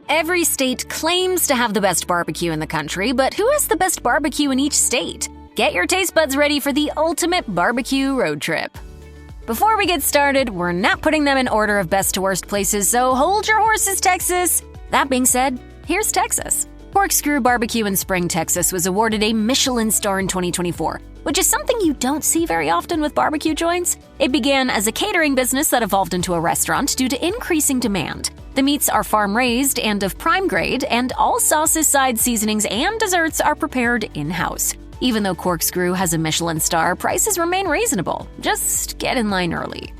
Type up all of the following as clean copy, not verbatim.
Every state claims to have the best barbecue in the country, but who has the best barbecue in each state? Get your taste buds ready for the ultimate barbecue road trip. Before we get started, we're not putting them in order of best to worst places, so hold your horses, Texas! That being said, here's Texas. Corkscrew Barbecue in Spring, Texas was awarded a Michelin star in 2024, which is something you don't see very often with barbecue joints. It began as a catering business that evolved into a restaurant due to increasing demand. The meats are farm-raised and of prime grade, and all sauces, sides, seasonings, and desserts are prepared in-house. Even though Corkscrew has a Michelin star, prices remain reasonable. Just get in line early.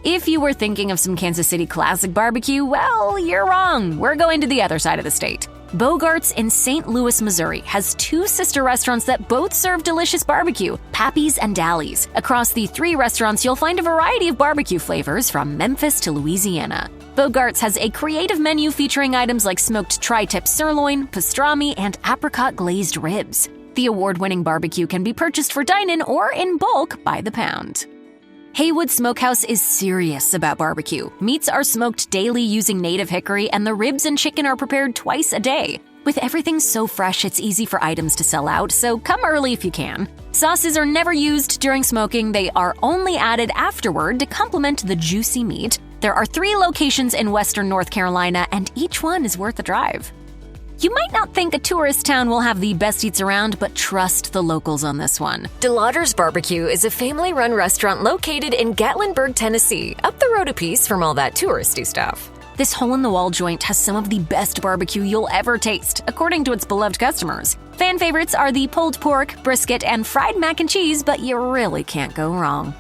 If you were thinking of some Kansas City classic barbecue, well, you're wrong. We're going to the other side of the state. Bogart's in St. Louis, Missouri, has two sister restaurants that both serve delicious barbecue, Pappy's and Dally's. Across the three restaurants, you'll find a variety of barbecue flavors from Memphis to Louisiana. Bogart's has a creative menu featuring items like smoked tri-tip sirloin, pastrami, and apricot glazed ribs. The award-winning barbecue can be purchased for dine-in or in bulk by the pound. Haywood Smokehouse is serious about barbecue. Meats are smoked daily using native hickory, and the ribs and chicken are prepared twice a day. With everything so fresh, it's easy for items to sell out, so come early if you can. Sauces are never used during smoking. They are only added afterward to complement the juicy meat. There are 3 locations in western North Carolina, and each one is worth a drive. You might not think a tourist town will have the best eats around, but trust the locals on this one. DeLauder's Barbecue is a family-run restaurant located in Gatlinburg, Tennessee, up the road a piece from all that touristy stuff. This hole-in-the-wall joint has some of the best barbecue you'll ever taste, according to its beloved customers. Fan favorites are the pulled pork, brisket, and fried mac and cheese, but you really can't go wrong.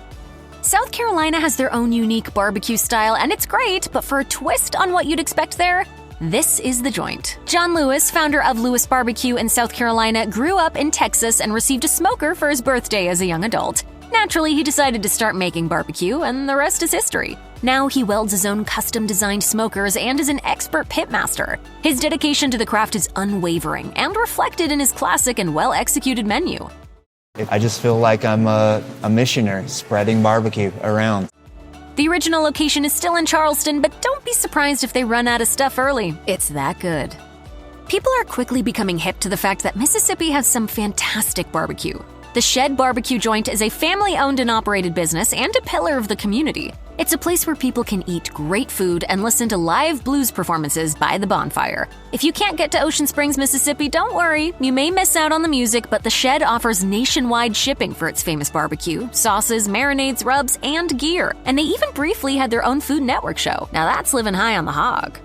South Carolina has their own unique barbecue style, and it's great, but for a twist on what you'd expect there, this is the joint. John Lewis, founder of Lewis Barbecue in South Carolina, grew up in Texas and received a smoker for his birthday as a young adult. Naturally, he decided to start making barbecue, and the rest is history. Now he welds his own custom-designed smokers and is an expert pitmaster. His dedication to the craft is unwavering and reflected in his classic and well-executed menu. I just feel like I'm a missionary spreading barbecue around. The original location is still in Charleston, but don't be surprised if they run out of stuff early. It's that good. People are quickly becoming hip to the fact that Mississippi has some fantastic barbecue. The Shed Barbecue Joint is a family-owned and operated business and a pillar of the community. It's a place where people can eat great food and listen to live blues performances by the bonfire. If you can't get to Ocean Springs, Mississippi, don't worry. You may miss out on the music, but the Shed offers nationwide shipping for its famous barbecue, sauces, marinades, rubs, and gear. And they even briefly had their own Food Network show. Now that's living high on the hog.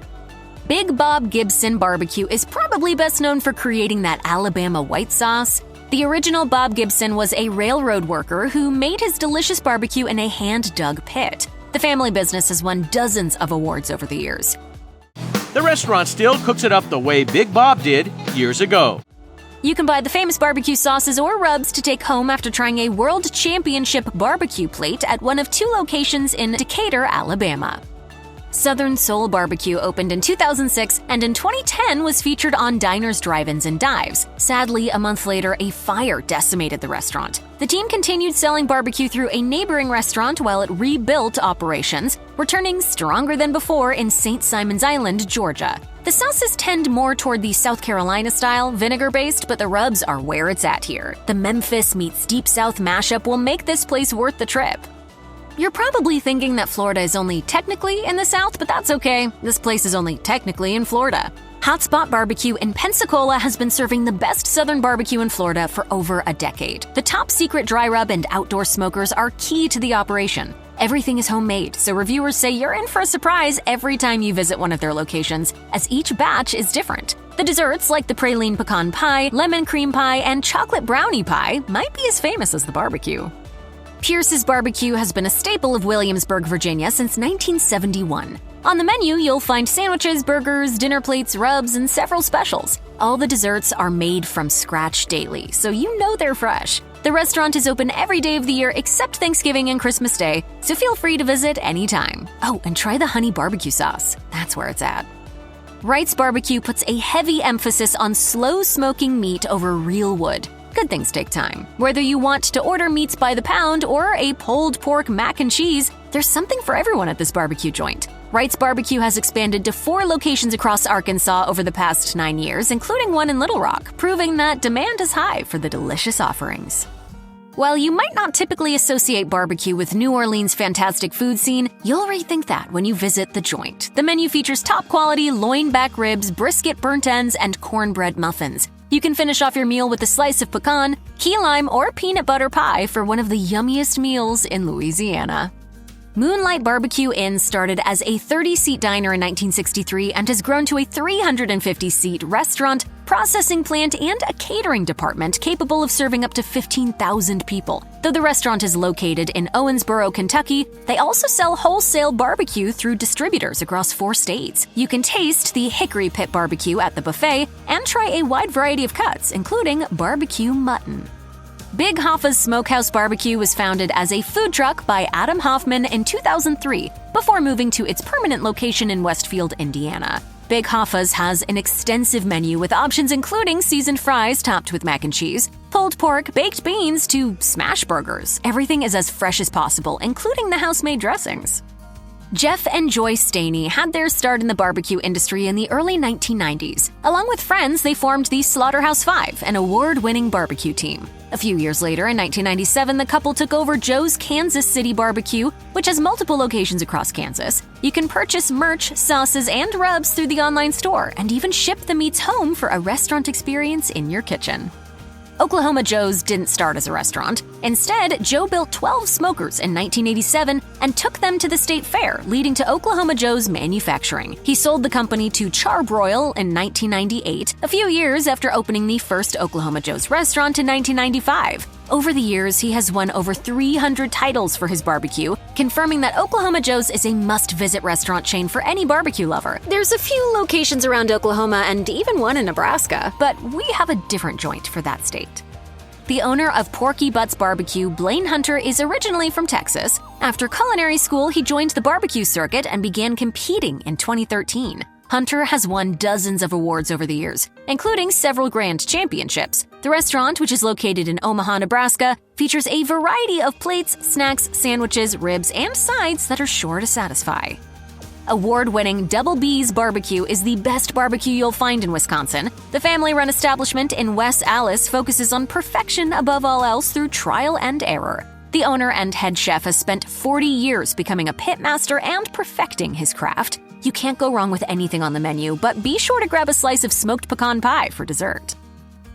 Big Bob Gibson Barbecue is probably best known for creating that Alabama white sauce. The original Bob Gibson was a railroad worker who made his delicious barbecue in a hand-dug pit. The family business has won dozens of awards over the years. The restaurant still cooks it up the way Big Bob did years ago. You can buy the famous barbecue sauces or rubs to take home after trying a World Championship barbecue plate at one of 2 locations in Decatur, Alabama. Southern Soul Barbecue opened in 2006 and in 2010 was featured on Diners, Drive-Ins, and Dives. Sadly, a month later, a fire decimated the restaurant. The team continued selling barbecue through a neighboring restaurant while it rebuilt operations, returning stronger than before in St. Simons Island, Georgia. The sauces tend more toward the South Carolina style, vinegar-based, but the rubs are where it's at here. The Memphis meets Deep South mashup will make this place worth the trip. You're probably thinking that Florida is only technically in the South, but that's okay. This place is only technically in Florida. Hotspot Barbecue in Pensacola has been serving the best Southern barbecue in Florida for over a decade. The top secret dry rub and outdoor smokers are key to the operation. Everything is homemade, so reviewers say you're in for a surprise every time you visit one of their locations, as each batch is different. The desserts, like the praline pecan pie, lemon cream pie, and chocolate brownie pie, might be as famous as the barbecue. Pierce's Barbecue has been a staple of Williamsburg, Virginia since 1971. On the menu, you'll find sandwiches, burgers, dinner plates, rubs, and several specials. All the desserts are made from scratch daily, so you know they're fresh. The restaurant is open every day of the year except Thanksgiving and Christmas Day, so feel free to visit anytime. Oh, and try the honey barbecue sauce. That's where it's at. Wright's Barbecue puts a heavy emphasis on slow smoking meat over real wood. Good things take time. Whether you want to order meats by the pound or a pulled pork mac and cheese, there's something for everyone at this barbecue joint. Wright's BBQ has expanded to 4 locations across Arkansas over the past 9 years, including one in Little Rock, proving that demand is high for the delicious offerings. While you might not typically associate barbecue with New Orleans' fantastic food scene, you'll rethink that when you visit The Joint. The menu features top-quality loin back ribs, brisket burnt ends, and cornbread muffins. You can finish off your meal with a slice of pecan, key lime, or peanut butter pie for one of the yummiest meals in Louisiana. Moonlight Barbecue Inn started as a 30-seat diner in 1963 and has grown to a 350-seat restaurant, processing plant, and a catering department capable of serving up to 15,000 people. Though the restaurant is located in Owensboro, Kentucky, they also sell wholesale barbecue through distributors across 4 states. You can taste the Hickory Pit barbecue at the buffet and try a wide variety of cuts, including barbecue mutton. Big Hoffa's Smokehouse Barbecue was founded as a food truck by Adam Hoffman in 2003 before moving to its permanent location in Westfield, Indiana. Big Hoffa's has an extensive menu with options including seasoned fries topped with mac and cheese, pulled pork, baked beans, to smash burgers. Everything is as fresh as possible, including the house-made dressings. Jeff and Joyce Staney had their start in the barbecue industry in the early 1990s. Along with friends, they formed the Slaughterhouse Five, an award-winning barbecue team. A few years later, in 1997, the couple took over Joe's Kansas City Barbecue, which has multiple locations across Kansas. You can purchase merch, sauces, and rubs through the online store, and even ship the meats home for a restaurant experience in your kitchen. Oklahoma Joe's didn't start as a restaurant. Instead, Joe built 12 smokers in 1987 and took them to the state fair, leading to Oklahoma Joe's manufacturing. He sold the company to Charbroil in 1998, a few years after opening the first Oklahoma Joe's restaurant in 1995. Over the years, he has won over 300 titles for his barbecue, confirming that Oklahoma Joe's is a must-visit restaurant chain for any barbecue lover. There's a few locations around Oklahoma and even one in Nebraska, but we have a different joint for that state. The owner of Porky Butts Barbecue, Blaine Hunter, is originally from Texas. After culinary school, he joined the barbecue circuit and began competing in 2013. Hunter has won dozens of awards over the years, including several grand championships. The restaurant, which is located in Omaha, Nebraska, features a variety of plates, snacks, sandwiches, ribs, and sides that are sure to satisfy. Award-winning Double B's Barbecue is the best barbecue you'll find in Wisconsin. The family-run establishment in West Allis focuses on perfection above all else through trial and error. The owner and head chef has spent 40 years becoming a pit master and perfecting his craft. You can't go wrong with anything on the menu, but be sure to grab a slice of smoked pecan pie for dessert.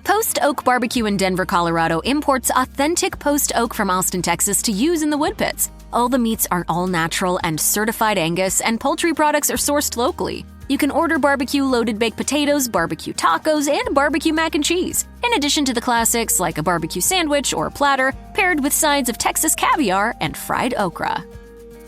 Post Oak Barbecue in Denver, Colorado imports authentic post oak from Austin, Texas to use in the wood pits. All the meats are all natural and certified Angus, and poultry products are sourced locally. You can order barbecue loaded baked potatoes, barbecue tacos, and barbecue mac and cheese, in addition to the classics like a barbecue sandwich or platter paired with sides of Texas caviar and fried okra.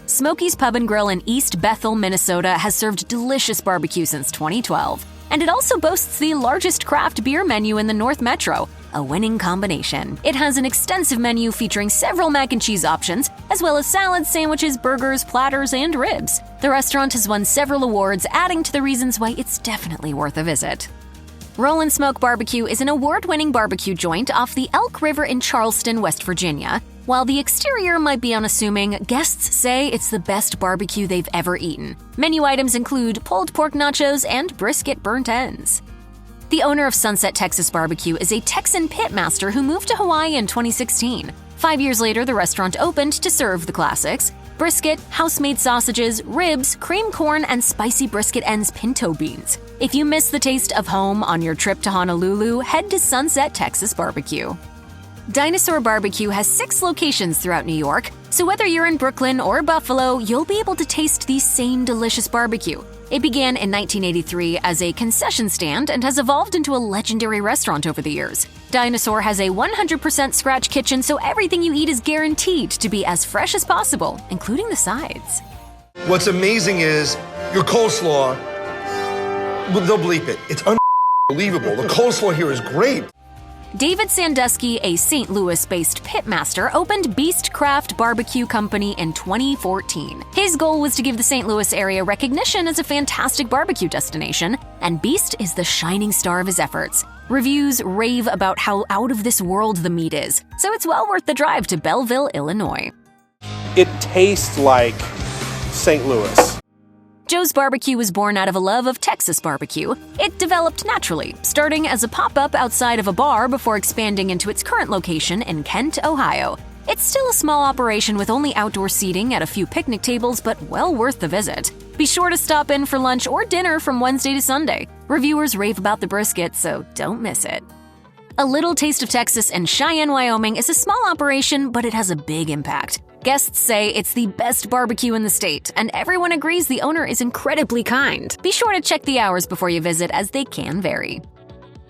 Smokey's Pub and Grill in East Bethel, Minnesota has served delicious barbecue since 2012. And it also boasts the largest craft beer menu in the North Metro, a winning combination. It has an extensive menu featuring several mac and cheese options, as well as salads, sandwiches, burgers, platters, and ribs. The restaurant has won several awards, adding to the reasons why it's definitely worth a visit. Rollin' Smoke Barbecue is an award-winning barbecue joint off the Elk River in Charleston, West Virginia. While the exterior might be unassuming, guests say it's the best barbecue they've ever eaten. Menu items include pulled pork nachos and brisket burnt ends. The owner of Sunset Texas Barbecue is a Texan pitmaster who moved to Hawaii in 2016. 5 years later, the restaurant opened to serve the classics: brisket, house-made sausages, ribs, cream corn, and spicy brisket ends pinto beans. If you miss the taste of home on your trip to Honolulu, head to Sunset Texas Barbecue. Dinosaur Barbecue has 6 locations throughout New York, so whether you're in Brooklyn or Buffalo, you'll be able to taste the same delicious barbecue. It began in 1983 as a concession stand and has evolved into a legendary restaurant over the years. Dinosaur has a 100% scratch kitchen, so everything you eat is guaranteed to be as fresh as possible, including the sides. What's amazing is your coleslaw, they'll bleep it. It's unbelievable. The coleslaw here is great. David Sandusky, a St. Louis-based pitmaster, opened Beast Craft Barbecue Company in 2014. His goal was to give the St. Louis area recognition as a fantastic barbecue destination, and Beast is the shining star of his efforts. Reviews rave about how out of this world the meat is, so it's well worth the drive to Belleville, Illinois. It tastes like St. Louis. Joe's Barbecue was born out of a love of Texas barbecue. It developed naturally, starting as a pop-up outside of a bar before expanding into its current location in Kent, Ohio. It's still a small operation with only outdoor seating at a few picnic tables, but well worth the visit. Be sure to stop in for lunch or dinner from Wednesday to Sunday. Reviewers rave about the brisket, so don't miss it. A Little Taste of Texas in Cheyenne, Wyoming is a small operation, but it has a big impact. Guests say it's the best barbecue in the state, and everyone agrees the owner is incredibly kind. Be sure to check the hours before you visit, as they can vary.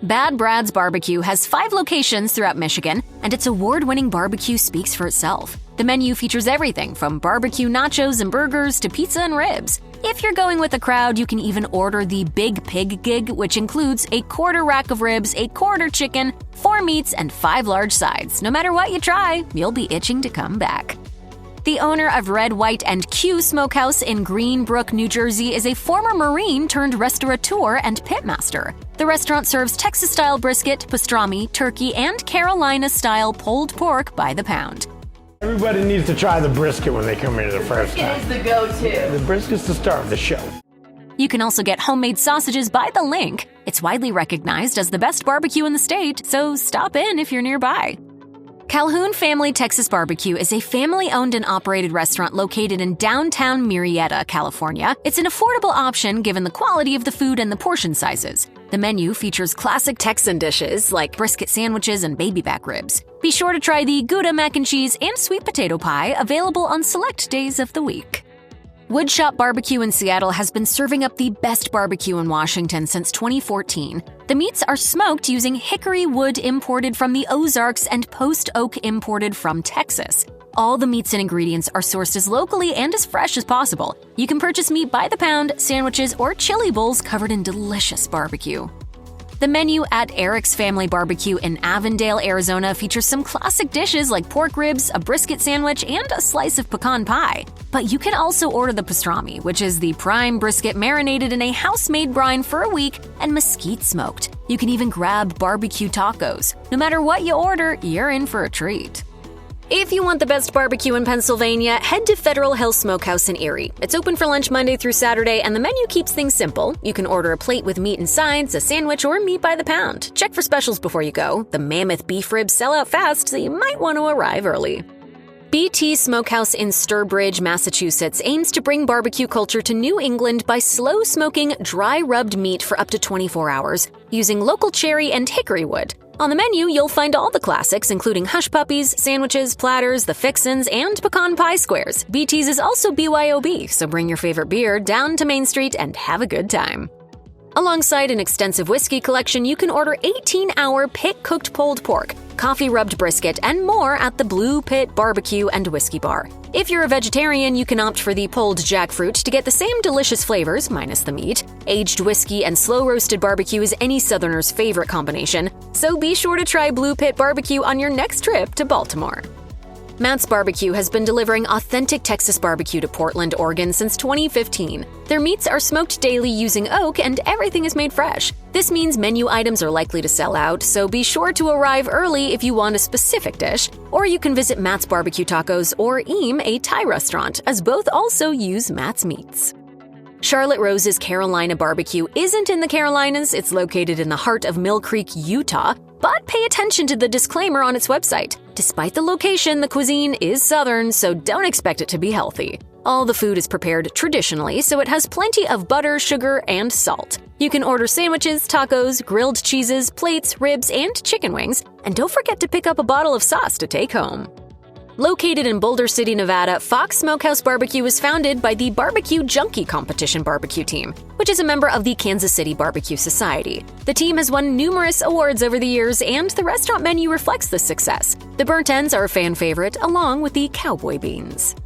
Bad Brad's Barbecue has 5 locations throughout Michigan, and its award-winning barbecue speaks for itself. The menu features everything from barbecue nachos and burgers to pizza and ribs. If you're going with a crowd, you can even order the Big Pig Gig, which includes a quarter rack of ribs, a quarter chicken, 4 meats, and 5 large sides. No matter what you try, you'll be itching to come back. The owner of Red, White, and Q Smokehouse in Greenbrook, New Jersey is a former Marine turned restaurateur and pitmaster. The restaurant serves Texas-style brisket, pastrami, turkey, and Carolina-style pulled pork by the pound. Everybody needs to try the brisket when they come here the first time. Brisket is the go-to. The brisket's the star of the show. You can also get homemade sausages by the link. It's widely recognized as the best barbecue in the state, so stop in if you're nearby. Calhoun Family Texas Barbecue is a family-owned and operated restaurant located in downtown Murrieta, California. It's an affordable option given the quality of the food and the portion sizes. The menu features classic Texan dishes like brisket sandwiches and baby back ribs. Be sure to try the Gouda mac and cheese and sweet potato pie, available on select days of the week. Woodshop Barbecue in Seattle has been serving up the best barbecue in Washington since 2014. The meats are smoked using hickory wood imported from the Ozarks and post oak imported from Texas. All the meats and ingredients are sourced as locally and as fresh as possible. You can purchase meat by the pound, sandwiches, or chili bowls covered in delicious barbecue. The menu at Eric's Family Barbecue in Avondale, Arizona features some classic dishes like pork ribs, a brisket sandwich, and a slice of pecan pie. But you can also order the pastrami, which is the prime brisket marinated in a house-made brine for a week and mesquite smoked. You can even grab barbecue tacos. No matter what you order, you're in for a treat. If you want the best barbecue in Pennsylvania, head to Federal Hill Smokehouse in Erie. It's open for lunch Monday through Saturday, and the menu keeps things simple. You can order a plate with meat and sides, a sandwich, or meat by the pound. Check for specials before you go. The mammoth beef ribs sell out fast, so you might want to arrive early. BT Smokehouse in Sturbridge, Massachusetts aims to bring barbecue culture to New England by slow smoking dry rubbed meat for up to 24 hours, using local cherry and hickory wood. On the menu, you'll find all the classics, including hush puppies, sandwiches, platters, the fixins, and pecan pie squares. BT's is also BYOB, so bring your favorite beer down to Main Street and have a good time. Alongside an extensive whiskey collection, you can order 18-hour pit-cooked pulled pork, coffee-rubbed brisket, and more at the Blue Pit Barbecue and Whiskey Bar. If you're a vegetarian, you can opt for the pulled jackfruit to get the same delicious flavors, minus the meat. Aged whiskey and slow-roasted barbecue is any Southerner's favorite combination, so be sure to try Blue Pit Barbecue on your next trip to Baltimore. Matt's Barbecue has been delivering authentic Texas barbecue to Portland, Oregon since 2015. Their meats are smoked daily using oak, and everything is made fresh. This means menu items are likely to sell out, so be sure to arrive early if you want a specific dish. Or you can visit Matt's Barbecue Tacos or Eam, a Thai restaurant, as both also use Matt's meats. Charlotte Rose's Carolina Barbecue isn't in the Carolinas, it's located in the heart of Mill Creek, Utah, but pay attention to the disclaimer on its website. Despite the location, the cuisine is Southern, so don't expect it to be healthy. All the food is prepared traditionally, so it has plenty of butter, sugar, and salt. You can order sandwiches, tacos, grilled cheeses, plates, ribs, and chicken wings, and don't forget to pick up a bottle of sauce to take home. Located in Boulder City, Nevada, Fox Smokehouse Barbecue was founded by the Barbecue Junkie Competition Barbecue Team, which is a member of the Kansas City Barbecue Society. The team has won numerous awards over the years, and the restaurant menu reflects this success. The burnt ends are a fan favorite, along with the cowboy beans.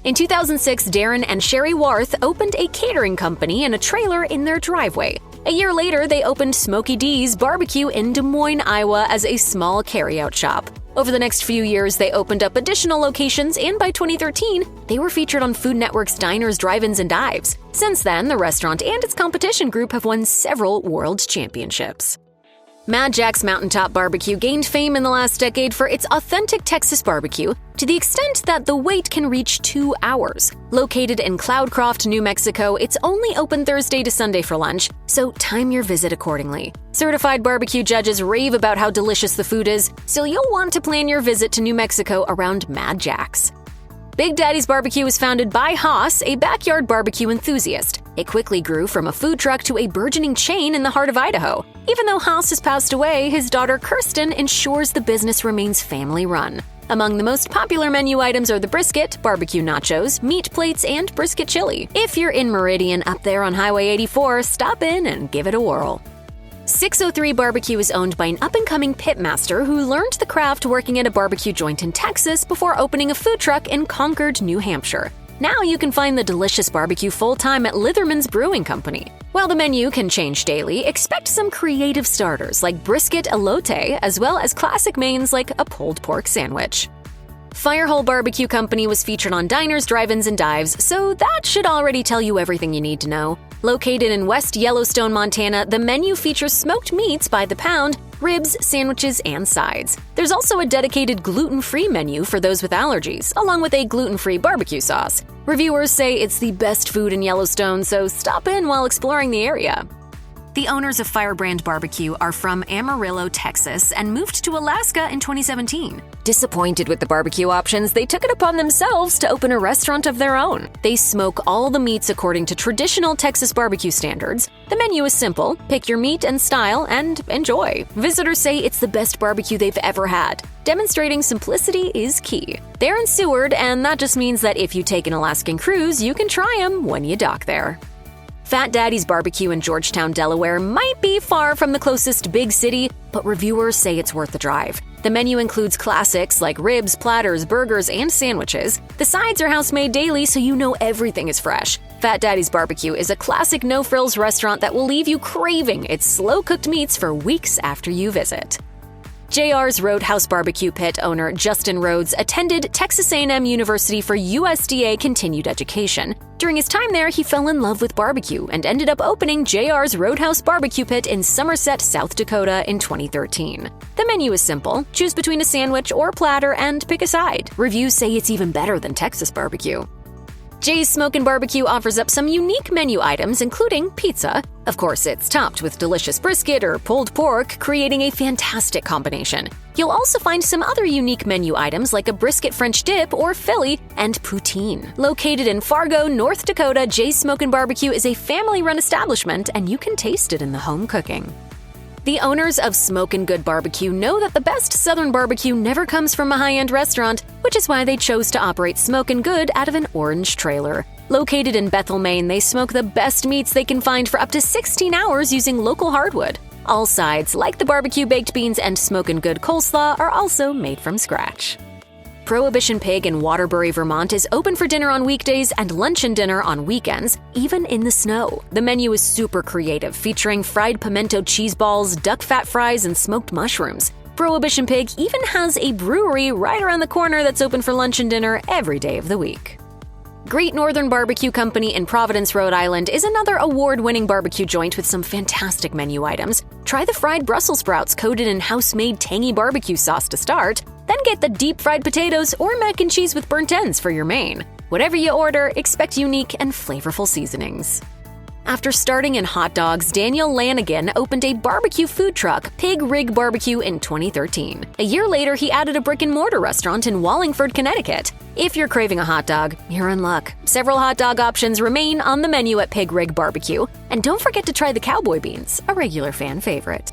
In 2006, Darren and Sherry Warth opened a catering company in a trailer in their driveway. A year later, they opened Smokey D's Barbecue in Des Moines, Iowa as a small carryout shop. Over the next few years, they opened up additional locations, and by 2013, they were featured on Food Network's Diners, Drive-Ins, and Dives. Since then, the restaurant and its competition group have won several world championships. Mad Jack's Mountaintop Barbecue gained fame in the last decade for its authentic Texas barbecue to the extent that the wait can reach 2 hours. Located in Cloudcroft, New Mexico, it's only open Thursday to Sunday for lunch, so time your visit accordingly. Certified barbecue judges rave about how delicious the food is, so you'll want to plan your visit to New Mexico around Mad Jack's. Big Daddy's Barbecue was founded by Haas, a backyard barbecue enthusiast. It quickly grew from a food truck to a burgeoning chain in the heart of Idaho. Even though Haas has passed away, his daughter Kirsten ensures the business remains family-run. Among the most popular menu items are the brisket, barbecue nachos, meat plates, and brisket chili. If you're in Meridian up there on Highway 84, stop in and give it a whirl. 603 Barbecue is owned by an up-and-coming pitmaster who learned the craft working at a barbecue joint in Texas before opening a food truck in Concord, New Hampshire. Now you can find the delicious barbecue full-time at Litherman's Brewing Company. While the menu can change daily, expect some creative starters like brisket elote, as well as classic mains like a pulled pork sandwich. Firehole Barbecue Company was featured on diners, drive-ins, and dives, so that should already tell you everything you need to know. Located in West Yellowstone, Montana, the menu features smoked meats by the pound, ribs, sandwiches, and sides. There's also a dedicated gluten-free menu for those with allergies, along with a gluten-free barbecue sauce. Reviewers say it's the best food in Yellowstone, so stop in while exploring the area. The owners of Firebrand Barbecue are from Amarillo, Texas, and moved to Alaska in 2017. Disappointed with the barbecue options, they took it upon themselves to open a restaurant of their own. They smoke all the meats according to traditional Texas barbecue standards. The menu is simple: pick your meat and style and enjoy. Visitors say it's the best barbecue they've ever had. Demonstrating simplicity is key. They're in Seward, and that just means that if you take an Alaskan cruise, you can try them when you dock there. Fat Daddy's Barbecue in Georgetown, Delaware might be far from the closest big city, but reviewers say it's worth the drive. The menu includes classics like ribs, platters, burgers, and sandwiches. The sides are house-made daily, so you know everything is fresh. Fat Daddy's Barbecue is a classic no-frills restaurant that will leave you craving its slow-cooked meats for weeks after you visit. JR's Roadhouse Barbecue Pit owner Justin Rhodes attended Texas A&M University for USDA continued education. During his time there, he fell in love with barbecue and ended up opening JR's Roadhouse Barbecue Pit in Somerset, South Dakota in 2013. The menu is simple: choose between a sandwich or platter and pick a side. Reviews say it's even better than Texas barbecue. Jay's Smokin' Barbecue offers up some unique menu items, including pizza. Of course, it's topped with delicious brisket or pulled pork, creating a fantastic combination. You'll also find some other unique menu items like a brisket French dip or Philly and poutine. Located in Fargo, North Dakota, Jay's Smokin' Barbecue is a family-run establishment, and you can taste it in the home cooking. The owners of Smokin' Good Barbecue know that the best Southern barbecue never comes from a high-end restaurant, which is why they chose to operate Smokin' Good out of an orange trailer. Located in Bethel, Maine, they smoke the best meats they can find for up to 16 hours using local hardwood. All sides, like the barbecue baked beans and Smokin' Good coleslaw, are also made from scratch. Prohibition Pig in Waterbury, Vermont is open for dinner on weekdays and lunch and dinner on weekends, even in the snow. The menu is super creative, featuring fried pimento cheese balls, duck fat fries, and smoked mushrooms. Prohibition Pig even has a brewery right around the corner that's open for lunch and dinner every day of the week. Great Northern Barbecue Company in Providence, Rhode Island is another award-winning barbecue joint with some fantastic menu items. Try the fried Brussels sprouts coated in house-made tangy barbecue sauce to start, then get the deep-fried potatoes or mac and cheese with burnt ends for your main. Whatever you order, expect unique and flavorful seasonings. After starting in hot dogs, Daniel Lanigan opened a barbecue food truck, Pig Rig Barbecue, in 2013. A year later, he added a brick-and-mortar restaurant in Wallingford, Connecticut. If you're craving a hot dog, you're in luck. Several hot dog options remain on the menu at Pig Rig Barbecue. And don't forget to try the cowboy beans, a regular fan favorite.